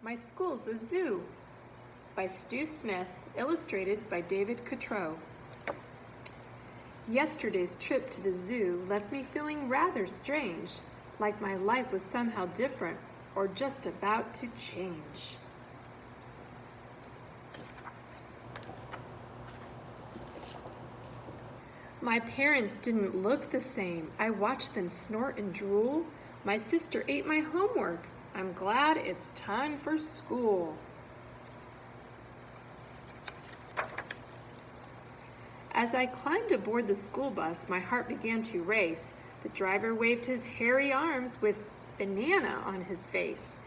My School's a Zoo by Stu Smith, illustrated by David Cottrell. Yesterday's trip to the zoo left me feeling rather strange, like my life was somehow different or just about to change. My parents didn't look the same. I watched them snort and drool. My sister ate my homework. I'm glad it's time for school. As I climbed aboard the school bus, my heart began to race. The driver waved his hairy arms with banana on his face.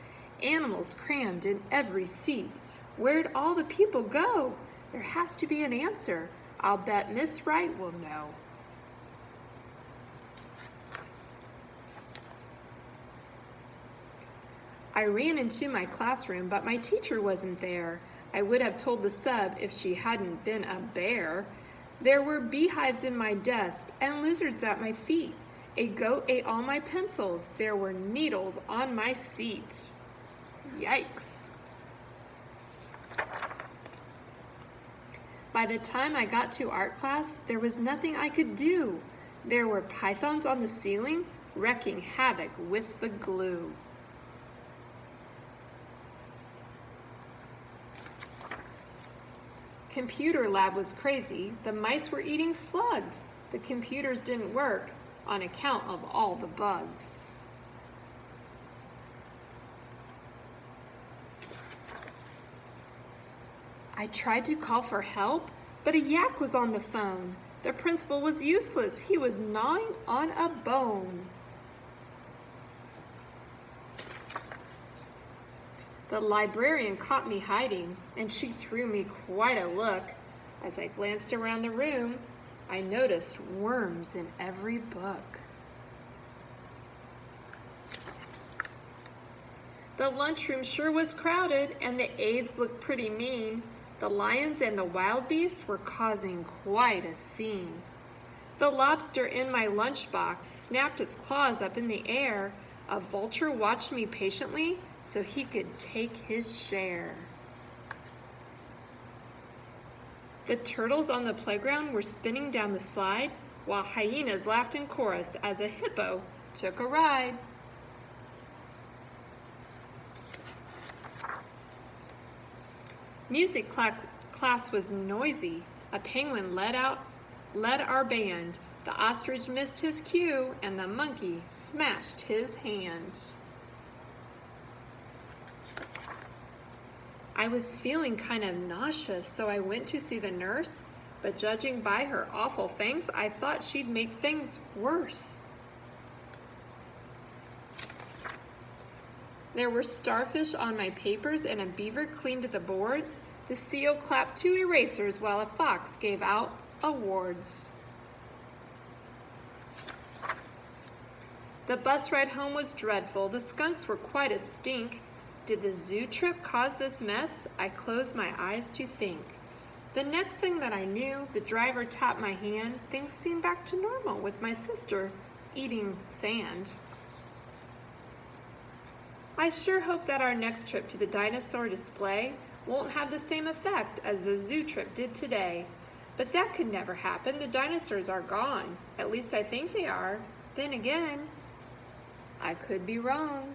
Animals crammed in every seat. Where'd all the people go? There has to be an answer. I'll bet Miss Wright will know. I ran into my classroom, but my teacher wasn't there. I would have told the sub if she hadn't been a bear. There were beehives in my desk and lizards at my feet. A goat ate all my pencils. There were needles on my seat. Yikes. By the time I got to art class, there was nothing I could do. There were pythons on the ceiling, wreaking havoc with the glue. Computer lab was crazy. The mice were eating slugs. The computers didn't work on account of all the bugs. I tried to call for help, but a yak was on the phone. The principal was useless. He was gnawing on a bone. The librarian caught me hiding, and she threw me quite a look. As I glanced around the room, I noticed worms in every book. The lunchroom sure was crowded, and the aides looked pretty mean. The lions and the wild beast were causing quite a scene. The lobster in my lunchbox snapped its claws up in the air. A vulture watched me patiently so he could take his share. The turtles on the playground were spinning down the slide, while hyenas laughed in chorus as a hippo took a ride. Music class was noisy. A penguin led our band. The ostrich missed his cue, and the monkey smashed his hand. I was feeling kind of nauseous, so I went to see the nurse, but judging by her awful fangs, I thought she'd make things worse. There were starfish on my papers, and a beaver cleaned the boards. The seal clapped 2 erasers while a fox gave out awards. The bus ride home was dreadful. The skunks were quite a stink. Did the zoo trip cause this mess? I closed my eyes to think. The next thing that I knew, the driver tapped my hand. Things seemed back to normal with my sister eating sand. I sure hope that our next trip to the dinosaur display won't have the same effect as the zoo trip did today. But that could never happen. The dinosaurs are gone. At least I think they are. Then again, I could be wrong.